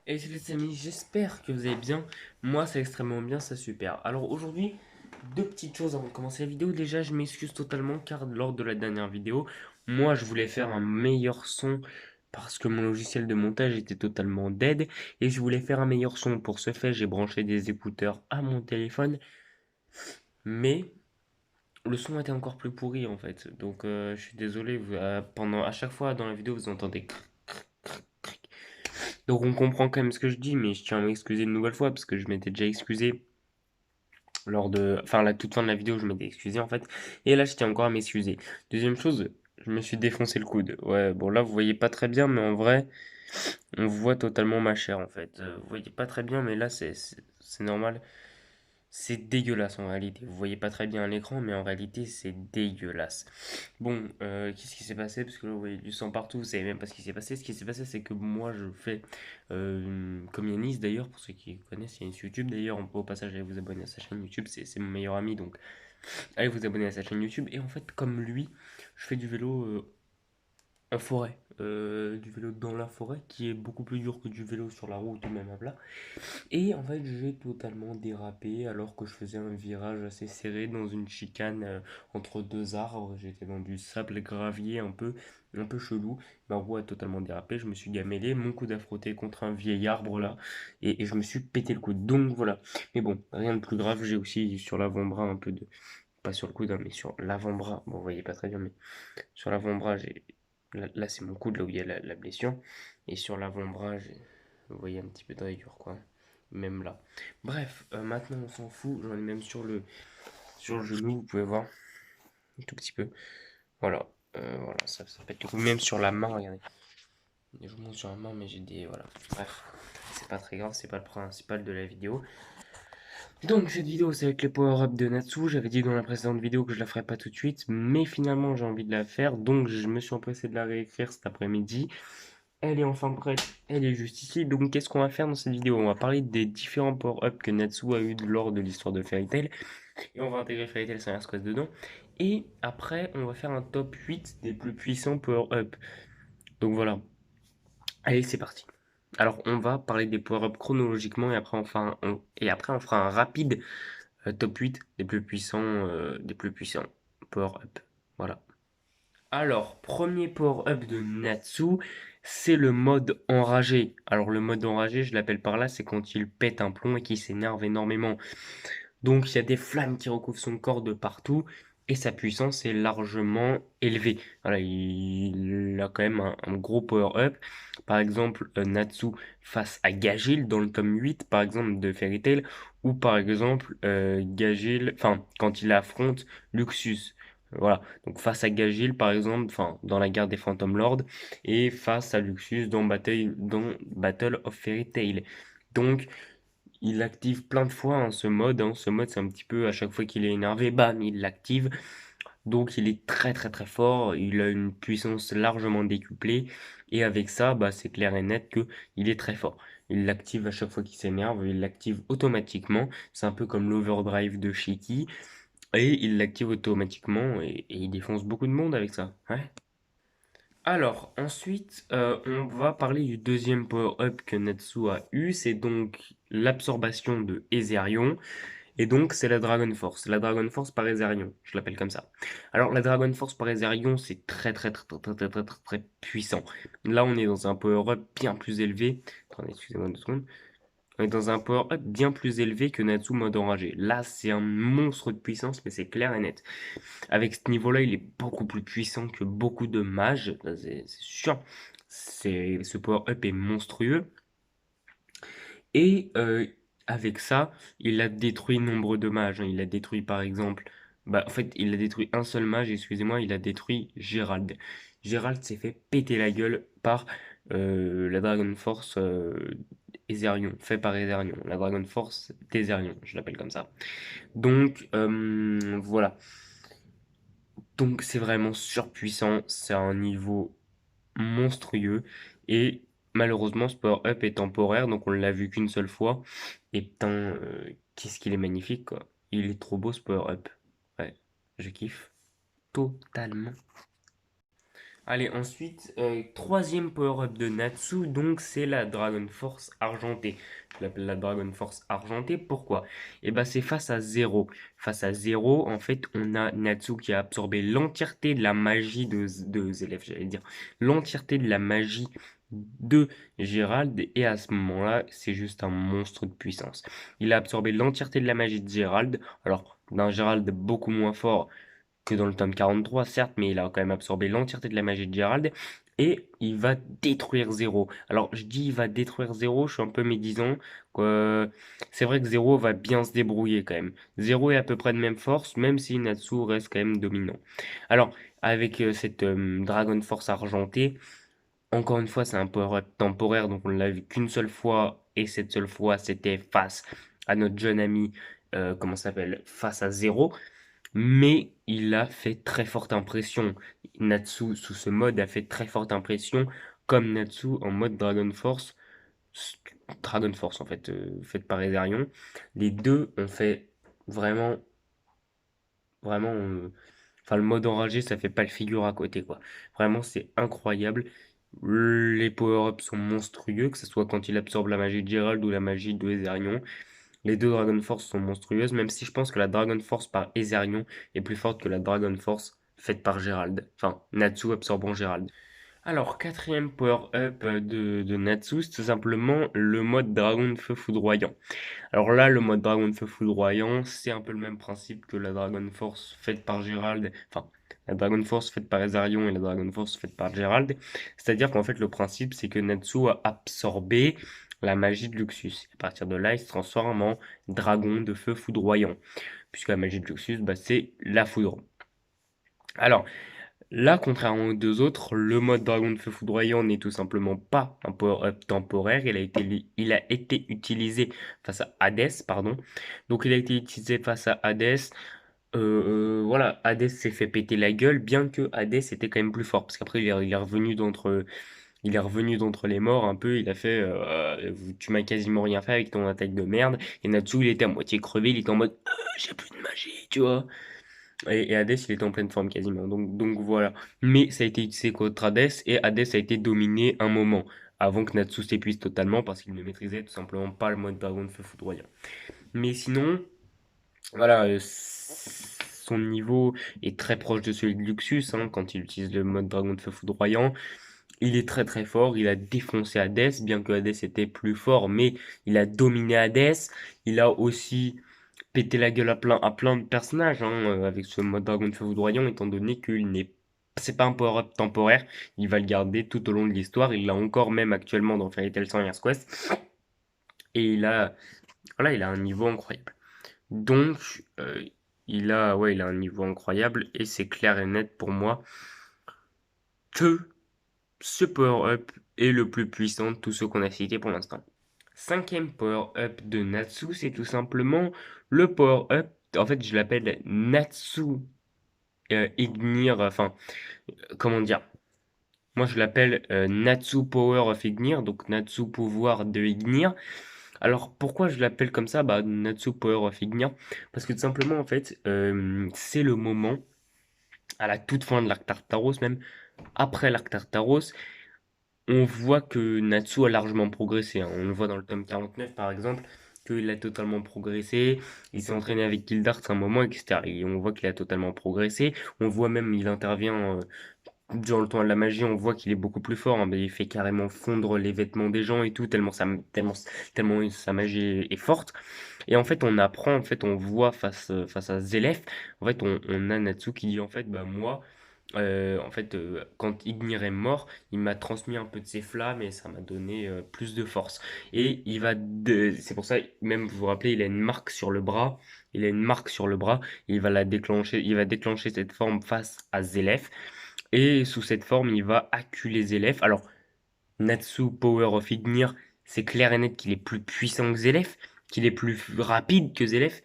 Et salut les amis, j'espère que vous allez bien. Moi, c'est extrêmement bien, c'est super. Alors aujourd'hui, deux petites choses avant de commencer la vidéo. Déjà, je m'excuse totalement car lors de la dernière vidéo, moi, je voulais faire un meilleur son parce que mon logiciel de montage était totalement dead et je voulais faire un meilleur son. Pour ce fait, j'ai branché des écouteurs à mon téléphone, mais le son était encore plus pourri en fait. Donc, je suis désolé. À chaque fois dans la vidéo, vous entendez. Donc on comprend quand même ce que je dis, mais je tiens à m'excuser une nouvelle fois parce que je m'étais déjà excusé lors de... Enfin, la toute fin de la vidéo, je m'étais excusé en fait. Et là, je tiens encore à m'excuser. Deuxième chose, je me suis défoncé le coude. Ouais, bon là, vous voyez pas très bien, mais en vrai, on voit totalement ma chair en fait. Vous voyez pas très bien, mais là, c'est normal. C'est dégueulasse en réalité. Vous voyez pas très bien à l'écran, mais en réalité, c'est dégueulasse. Bon, qu'est-ce qui s'est passé? Parce que là, vous voyez du sang partout, vous savez même pas ce qui s'est passé. Ce qui s'est passé, c'est que moi, je fais comme Yanis d'ailleurs, pour ceux qui connaissent Yanis YouTube. D'ailleurs, on peut au passage aller vous abonner à sa chaîne YouTube, c'est mon meilleur ami, donc allez vous abonner à sa chaîne YouTube. Et en fait, comme lui, je fais du vélo en forêt. Du vélo dans la forêt, qui est beaucoup plus dur que du vélo sur la route ou même à plat. Et en fait, j'ai totalement dérapé alors que je faisais un virage assez serré dans une chicane entre deux arbres. J'étais dans du sable gravier un peu chelou. Ma roue a totalement dérapé. Je me suis gamellé, mon coude a frotté contre un vieil arbre là, et je me suis pété le coude. Donc voilà. Mais bon, rien de plus grave. J'ai aussi sur l'avant-bras un peu de. Pas sur le coude, hein, mais sur l'avant-bras. Bon, vous voyez pas très bien, mais sur l'avant-bras, j'ai. Là, c'est mon coude, là où il y a la blessure. Et sur l'avant-bras, vous voyez un petit peu de rayure, quoi. Même là. Bref, maintenant on s'en fout. J'en ai même sur le genou, vous pouvez voir. Un tout petit peu. Voilà. Voilà, ça pète le coup. Même sur la main, regardez. Je vous montre sur la main, mais j'ai des. Voilà. Bref, c'est pas très grave, c'est pas le principal de la vidéo. Donc cette vidéo c'est avec les power-up de Natsu. J'avais dit dans la précédente vidéo que je la ferais pas tout de suite, mais finalement j'ai envie de la faire, donc je me suis empressé de la réécrire cet après-midi. Elle est enfin prête, elle est juste ici. Donc qu'est-ce qu'on va faire dans cette vidéo? On va parler des différents power-up que Natsu a eu lors de l'histoire de Fairy Tail, et on va intégrer Fairy Tail Summer Squad dedans. Et après on va faire un top 8 des plus puissants power-up. Donc voilà, allez c'est parti. Alors on va parler des power-up chronologiquement et après on fera un rapide top 8 des plus puissants power-up. Voilà. Alors, premier power-up de Natsu, c'est le mode enragé. Alors, le mode enragé, je l'appelle par là, c'est quand il pète un plomb et qu'il s'énerve énormément. Donc, il y a des flammes qui recouvrent son corps de partout et sa puissance est largement élevée. Voilà, il a quand même un gros power-up. Par exemple, Natsu face à Gagil dans le tome 8, par exemple, de Fairy Tail, ou par exemple, Gagil, enfin, quand il affronte Luxus. Voilà, donc face à Gagil, par exemple, enfin, dans la guerre des Phantom Lords, et face à Luxus dans Battle of Fairy Tail. Donc, il active plein de fois hein, ce mode. Hein. Ce mode, c'est un petit peu à chaque fois qu'il est énervé, bam, il l'active. Donc il est très très très fort. Il a une puissance largement décuplée. Et avec ça, bah, c'est clair et net que il est très fort. Il l'active à chaque fois qu'il s'énerve. Il l'active automatiquement. C'est un peu comme l'overdrive de Shiki. Et il l'active automatiquement. Et il défonce beaucoup de monde avec ça. Ouais. Alors, ensuite, on va parler du deuxième power-up que Natsu a eu, c'est donc l'absorption de Ezerion, et donc c'est la Dragon Force. La Dragon Force par Ezerion, je l'appelle comme ça. Alors, la Dragon Force par Ezerion, c'est très très très très très très très très très puissant. Là, on est dans un power-up bien plus élevé. Attendez, excusez-moi 2 secondes. On est dans un power-up bien plus élevé que Natsu mode enragé. Là, c'est un monstre de puissance, mais c'est clair et net. Avec ce niveau-là, il est beaucoup plus puissant que beaucoup de mages, ça, c'est sûr. Ce power-up est monstrueux. Et avec ça, il a détruit nombre de mages. Hein. Il a détruit par exemple... Bah, en fait, il a détruit un seul mage, excusez-moi, il a détruit Gérald. Gérald s'est fait péter la gueule par la Dragon Force Ezerion, fait par Ezerion. La Dragon Force d'Ezerion, je l'appelle comme ça. Donc, voilà. Donc c'est vraiment surpuissant, c'est un niveau monstrueux et malheureusement ce power-up est temporaire donc on l'a vu qu'une seule fois et putain qu'est-ce qu'il est magnifique quoi. Il est trop beau ce power-up. Ouais, je kiffe totalement. Allez, ensuite, troisième power-up de Natsu, donc c'est la Dragon Force argentée. Je l'appelle la Dragon Force argentée, pourquoi? Eh ben c'est face à zéro. Face à zéro, en fait, on a Natsu qui a absorbé l'entièreté de la magie de Zélef, j'allais dire. L'entièreté de la magie de Gérald, et à ce moment-là, c'est juste un monstre de puissance. Il a absorbé l'entièreté de la magie de Gérald, alors d'un Gérald beaucoup moins fort que dans le tome 43, certes, mais il a quand même absorbé l'entièreté de la magie de Gérald. Et il va détruire Zéro. Alors, je dis il va détruire Zéro, je suis un peu médisant. C'est vrai que Zéro va bien se débrouiller quand même. Zéro est à peu près de même force, même si Natsu reste quand même dominant. Alors, avec cette Dragon Force argentée, encore une fois, c'est un power-up temporaire, donc on l'a vu qu'une seule fois, et cette seule fois, c'était face à notre jeune ami, comment ça s'appelle, face à Zéro. Mais il a fait très forte impression. Natsu sous ce mode a fait très forte impression, comme Natsu en mode Dragon Force. Dragon Force en fait, faite par Ezarion. Les deux ont fait vraiment, vraiment. Enfin, le mode enragé, ça fait pas le figure à côté, quoi. Vraiment, c'est incroyable. Les power-ups sont monstrueux, que ce soit quand il absorbe la magie de Gerald ou la magie de Ezarion. Les deux Dragon Force sont monstrueuses, même si je pense que la Dragon Force par Ezarion est plus forte que la Dragon Force faite par Gérald. Enfin, Natsu absorbant Gérald. Alors, quatrième power-up de Natsu, c'est tout simplement le mode Dragon de Feu Foudroyant. Alors là, le mode Dragon de Feu Foudroyant, c'est un peu le même principe que la Dragon Force faite par Gérald. Enfin, la Dragon Force faite par Ezarion et la Dragon Force faite par Gérald. C'est-à-dire qu'en fait, le principe, c'est que Natsu a absorbé la magie de Luxus. À partir de là, il se transforme en Dragon de Feu Foudroyant. Puisque la magie de Luxus, bah, c'est la foudre. Alors, là, contrairement aux deux autres, le mode Dragon de Feu Foudroyant n'est tout simplement pas un power-up temporaire. Il a été utilisé face à Hades, pardon. Donc il a été utilisé face à Hades. Voilà, Hades s'est fait péter la gueule, bien que Hades était quand même plus fort. Parce qu'après, il est revenu d'entre les morts un peu. Il a fait tu m'as quasiment rien fait avec ton attaque de merde. Et Natsu, il était à moitié crevé. Il était en mode j'ai plus de magie, tu vois. Et Hades, il était en pleine forme quasiment. Donc voilà. Mais ça a été utilisé contre Hades et Hades a été dominé un moment. Avant que Natsu s'épuise totalement parce qu'il ne maîtrisait tout simplement pas le mode Dragon de Feu Foudroyant. Mais sinon, voilà, son niveau est très proche de celui de Luxus hein, quand il utilise le mode Dragon de Feu Foudroyant. Il est très très fort, il a défoncé Hades, bien que Hades était plus fort, mais il a dominé Hades. Il a aussi pété la gueule à plein de personnages hein, avec ce mode Dragon de Feu Foudroyant, étant donné qu'il n'est c'est pas un power-up temporaire, il va le garder tout au long de l'histoire, il l'a encore même actuellement dans Fairy Tail Years Quest, et voilà, il a un niveau incroyable. Donc, il a un niveau incroyable, et c'est clair et net pour moi que ce power-up est le plus puissant de tous ceux qu'on a cités pour l'instant. Cinquième power-up de Natsu, c'est tout simplement le power-up, en fait je l'appelle Natsu Ignir, enfin, comment dire, moi je l'appelle Natsu Power of Ignir, donc Natsu pouvoir de Ignir. Alors pourquoi je l'appelle comme ça, bah Natsu Power of Ignir, parce que tout simplement en fait, c'est le moment, à la toute fin de l'arc Tartaros, même après l'arc Tartaros, on voit que Natsu a largement progressé, hein. On le voit dans le tome 49 par exemple, qu'il a totalement progressé. Il s'est entraîné avec Gildart un moment, etc. Et on voit qu'il a totalement progressé. On voit même, il intervient durant le temps de la magie, on voit qu'il est beaucoup plus fort, hein. Mais il fait carrément fondre les vêtements des gens et tout, tellement sa magie est forte. Et en fait, on apprend, en fait, on voit face à Zélef, en fait, on a Natsu qui dit, en fait, bah moi, en fait, quand Ignir est mort, il m'a transmis un peu de ses flammes et ça m'a donné plus de force. Et c'est pour ça, même vous vous rappelez, il a une marque sur le bras. Il a une marque sur le bras. Il va la déclencher. Il va déclencher cette forme face à Zélef. Et sous cette forme, il va acculer Zélef. Alors, Natsu Power of Ignir, c'est clair et net qu'il est plus puissant que Zélef, qu'il est plus rapide que Zélef,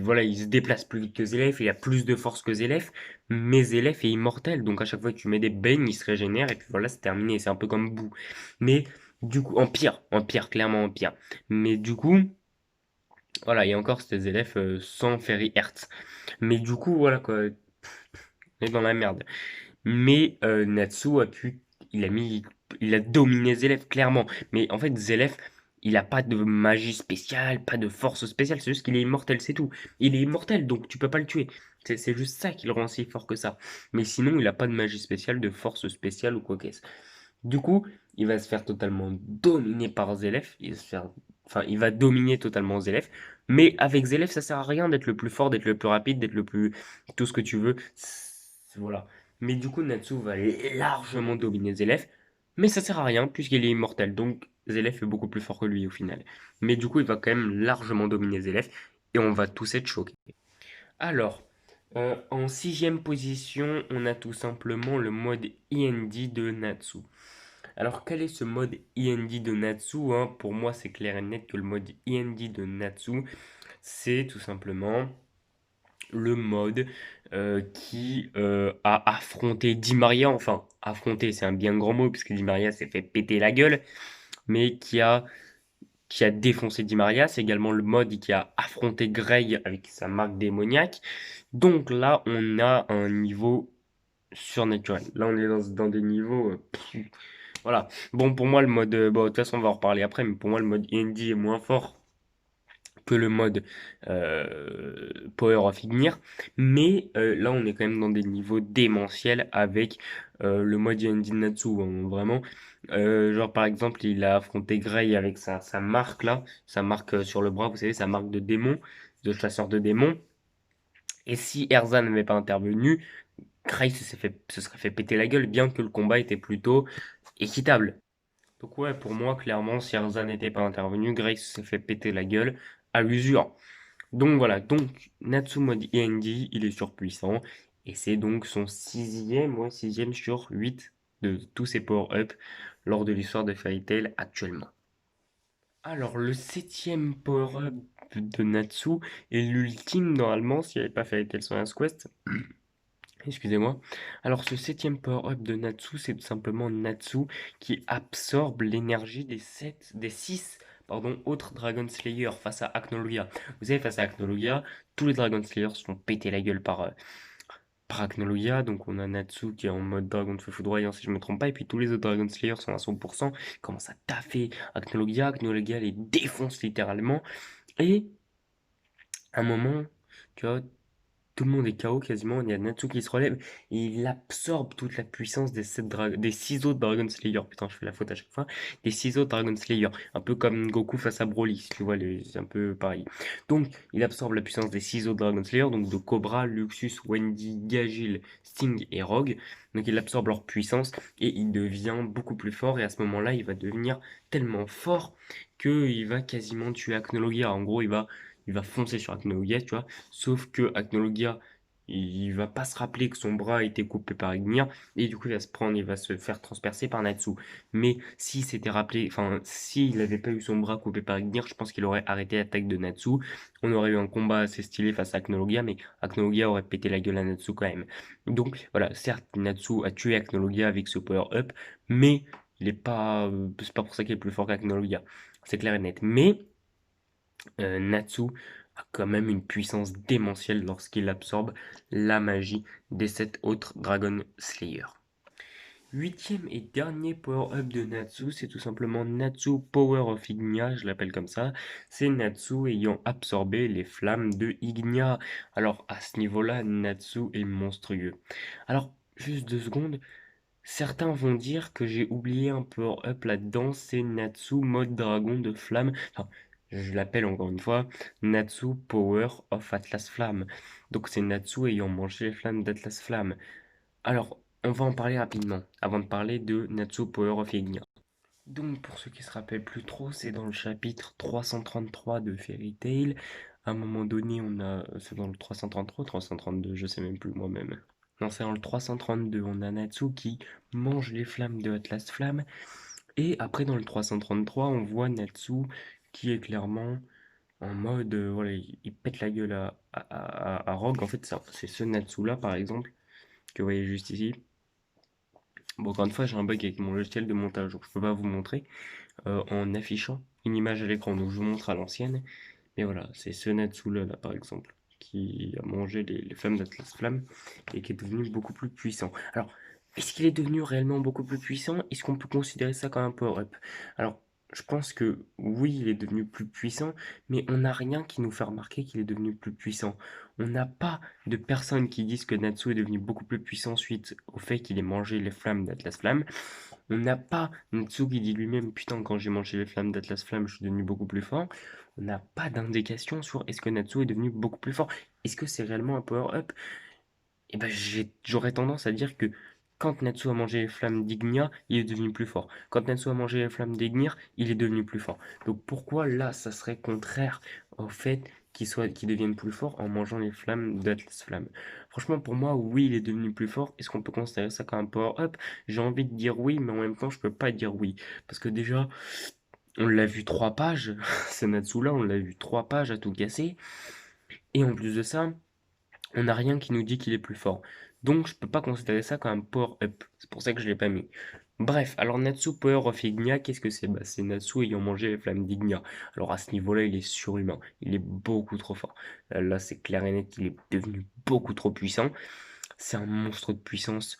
voilà, il se déplace plus vite que Zélef, il a plus de force que Zélef, mais Zélef est immortel, donc à chaque fois que tu mets des beignes, il se régénère, et puis voilà, c'est terminé, c'est un peu comme Boo. Mais du coup, en pire, clairement en pire. Mais du coup, voilà, et encore c'était Zélef sans Fairy Hertz. Mais du coup, voilà quoi, on est dans la merde. Mais Natsu il a mis, il a dominé Zelef, clairement. Mais en fait, Zelef, il a pas de magie spéciale, pas de force spéciale, c'est juste qu'il est immortel, c'est tout. Il est immortel, donc tu peux pas le tuer. C'est juste ça qui le rend si fort que ça. Mais sinon, il a pas de magie spéciale, de force spéciale ou quoi qu'est-ce. Du coup, il va se faire totalement dominer par Zelef. Enfin, il va dominer totalement Zelef. Mais avec Zelef, ça sert à rien d'être le plus fort, d'être le plus rapide, d'être le plus tout ce que tu veux. Voilà. Mais du coup, Natsu va largement dominer Zelef. Mais ça sert à rien puisqu'il est immortel. Donc, Zelef est beaucoup plus fort que lui au final. Mais du coup, il va quand même largement dominer Zelef. Et on va tous être choqués. Alors, en sixième position, on a tout simplement le mode IND de Natsu. Alors, quel est ce mode IND de Natsu, hein? Pour moi, c'est clair et net que le mode IND de Natsu, c'est tout simplement le mode qui a affronté Di Maria. Enfin, affronté, c'est un bien grand mot, puisque Di Maria s'est fait péter la gueule, mais qui a défoncé Di Maria. C'est également le mode qui a affronté Grey avec sa marque démoniaque. Donc là, on a un niveau surnaturel. Là, on est dans des niveaux. Voilà. Bon, pour moi, le mode. Bon, de toute façon, on va en reparler après, mais pour moi, le mode indie est moins fort que le mode Power of Ignir. Mais là, on est quand même dans des niveaux démentiels avec le mode indie Natsu, hein, vraiment. Genre, par exemple, il a affronté Grey avec sa marque là, sa marque sur le bras, vous savez, sa marque de démon, de chasseur de démons. Et si Erza n'avait pas intervenu, Grey se serait fait péter la gueule, bien que le combat était plutôt équitable. Donc ouais, pour moi, clairement, si Erza n'était pas intervenu, Grace s'est fait péter la gueule à l'usure. Donc voilà, donc Natsumodi Endi, il est surpuissant, et c'est donc son sixième, ouais, sixième sur 8 de tous ses power-up lors de l'histoire de Fairy Tail actuellement. Alors, le septième power-up de Natsu est l'ultime normalement, s'il n'y avait pas Fairy Tail Science Quest. Excusez-moi. Alors, ce septième power-up de Natsu, c'est tout simplement Natsu qui absorbe l'énergie des 6 pardon, autres Dragon Slayer face à Acnologia. Vous savez, face à Acnologia, tous les Dragon Slayers se font péter la gueule par Acnologia. Donc, on a Natsu qui est en mode Dragon de Feu Foudroyant, si je ne me trompe pas. Et puis, tous les autres Dragon Slayers sont à 100%. Ils commencent à taffer Acnologia. Acnologia les défonce littéralement. Et à un moment, tu vois, tout le monde est KO quasiment, il y a Natsu qui se relève et il absorbe toute la puissance des 6 autres Dragon Slayer. Putain, je fais la faute à chaque fois. Des 6 autres Dragon Slayer. Un peu comme Goku face à Broly, si tu vois, c'est un peu pareil. Donc, il absorbe la puissance des 6 autres Dragon Slayer, donc de Cobra, Luxus, Wendy, Gagil, Sting et Rogue. Donc, il absorbe leur puissance et il devient beaucoup plus fort. Et à ce moment-là, il va devenir tellement fort qu'il va quasiment tuer Acnologia. En gros, il va foncer sur Acnologia, tu vois. Sauf que Acnologia, il va pas se rappeler que son bras a été coupé par Ignir, et du coup il va se faire transpercer par Natsu. Mais s'il s'était rappelé, enfin, s'il n'avait pas eu son bras coupé par Ignir, je pense qu'il aurait arrêté l'attaque de Natsu. On aurait eu un combat assez stylé face à Acnologia, mais Acnologia aurait pété la gueule à Natsu quand même. Donc voilà, certes, Natsu a tué Acnologia avec ce power-up, mais c'est pas pour ça qu'il est plus fort qu'Acnologia. C'est clair et net. Mais Natsu a quand même une puissance démentielle lorsqu'il absorbe la magie des 7 autres Dragon Slayer. Huitième et dernier power-up de Natsu, c'est tout simplement Natsu Power of Ignia, je l'appelle comme ça. C'est Natsu ayant absorbé les flammes de Ignia. Alors à ce niveau-là, Natsu est monstrueux. Alors, juste 2 secondes, certains vont dire que j'ai oublié un power-up là-dedans, c'est Natsu mode dragon de flamme. Enfin, je l'appelle encore une fois Natsu Power of Atlas Flamme. Donc c'est Natsu ayant mangé les flammes d'Atlas Flamme. Alors, on va en parler rapidement, avant de parler de Natsu Power of Ignia. Donc pour ceux qui se rappellent plus trop, c'est dans le chapitre 333 de Fairy Tail. À un moment donné, c'est dans le 333, 332, je sais même plus moi-même. Non, c'est dans le 332, on a Natsu qui mange les flammes de Atlas Flamme. Et après, dans le 333, on voit Natsu qui est clairement en mode, voilà, il pète la gueule à Rogue. En fait, c'est ce Natsu-là, par exemple, que vous voyez juste ici. Bon, encore une fois, j'ai un bug avec mon logiciel de montage, donc je peux pas vous montrer en affichant une image à l'écran. Donc je vous montre à l'ancienne. Mais voilà, c'est ce Natsu-là, là, par exemple, qui a mangé les flammes d'Atlas Flamme et qui est devenu beaucoup plus puissant. Alors, Est-ce qu'il est devenu réellement beaucoup plus puissant? Est-ce qu'on peut considérer ça comme un power-up? Alors, je pense que oui, il est devenu plus puissant, mais on n'a rien qui nous fait remarquer qu'il est devenu plus puissant. On n'a pas de personnes qui disent que Natsu est devenu beaucoup plus puissant suite au fait qu'il ait mangé les flammes d'Atlas Flamme. On n'a pas Natsu qui dit lui-même, putain, quand j'ai mangé les flammes d'Atlas Flamme, je suis devenu beaucoup plus fort. On n'a pas d'indication sur est-ce que Natsu est devenu beaucoup plus fort. Est-ce que c'est réellement un power-up? Eh ben, j'aurais tendance à dire que quand Natsu a mangé les flammes d'Ignia, il est devenu plus fort. Quand Natsu a mangé les flammes d'Ignir, il est devenu plus fort. Donc pourquoi là, ça serait contraire au fait qu'il devienne plus fort en mangeant les flammes d'Atlas Flamme? Franchement, pour moi, oui, il est devenu plus fort. Est-ce qu'on peut considérer ça comme un power-up? J'ai envie de dire oui, mais en même temps, je peux pas dire oui. Parce que déjà, on l'a vu 3 pages, ce Natsu-là, on l'a vu 3 pages à tout casser. Et en plus de ça, on n'a rien qui nous dit qu'il est plus fort. Donc je peux pas considérer ça comme un power-up. C'est pour ça que je l'ai pas mis. Bref, alors Natsu Power of Ignia, qu'est-ce que c'est? Bah, c'est Natsu ayant mangé les flammes d'Ignia. Alors à ce niveau-là, il est surhumain. Il est beaucoup trop fort. Là, c'est clair et net qu'il est devenu beaucoup trop puissant. C'est un monstre de puissance.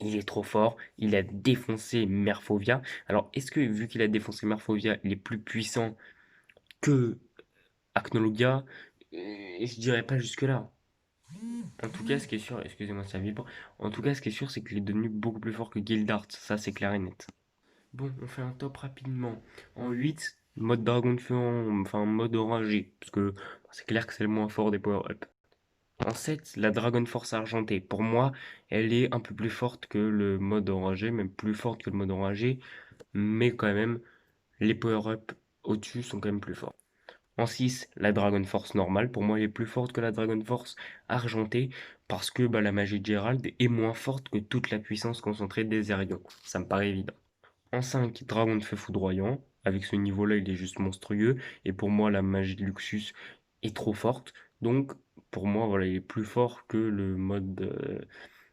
Il est trop fort. Il a défoncé Merfovia. Alors, est-ce que vu qu'il a défoncé Merfovia, il est plus puissant que Acnologia? Je dirais pas jusque-là. En tout cas, ce qui est sûr, excusez-moi, ça vibre. En tout cas, ce qui est sûr, c'est qu'il est devenu beaucoup plus fort que Gildart. Ça, c'est clair et net. Bon, on fait un top rapidement. En 8, mode dragon de feu, enfin mode enragé. Parce que c'est clair que c'est le moins fort des power-up. En 7, la Dragon Force argentée. Pour moi, elle est un peu plus forte que le mode enragé, même plus forte que le mode enragé. Mais quand même, les power-up au-dessus sont quand même plus forts. En 6, la Dragon Force normale, pour moi, elle est plus forte que la Dragon Force argentée, parce que bah, la magie de Gérald est moins forte que toute la puissance concentrée des Aérions. Ça me paraît évident. En 5, Dragon de Feu foudroyant. Avec ce niveau-là, il est juste monstrueux. Et pour moi, la magie de Luxus est trop forte. Donc, pour moi, voilà, il est plus fort que le mode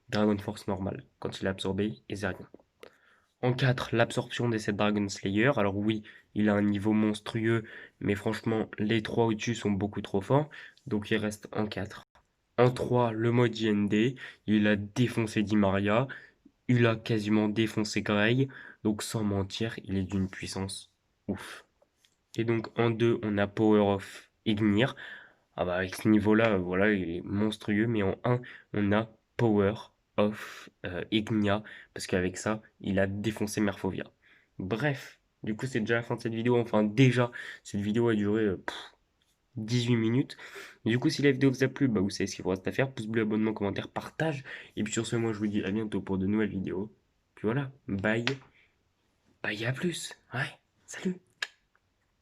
Dragon Force normal, quand il a absorbé Ezerion. En 4, l'absorption des 7 Dragon Slayer. Alors oui, il a un niveau monstrueux, mais franchement, les 3 au-dessus sont beaucoup trop forts, donc il reste en 4. En 3, le mode IND. Il a défoncé Dimaria, il a quasiment défoncé Grey, donc sans mentir, il est d'une puissance ouf. Et donc en 2, on a Power of Ignir. Ah bah avec ce niveau-là, voilà, il est monstrueux, mais en un, on a Power of Ignia, parce qu'avec ça, il a défoncé Merfovia. Bref, du coup c'est déjà la fin de cette vidéo, enfin déjà, cette vidéo a duré 18 minutes. Du coup si la vidéo vous a plu, bah vous savez ce qu'il vous reste à faire, pouce bleu, abonnement, commentaire, partage, et puis sur ce, moi je vous dis à bientôt pour de nouvelles vidéos. Puis voilà, bye, bye à plus, ouais, salut.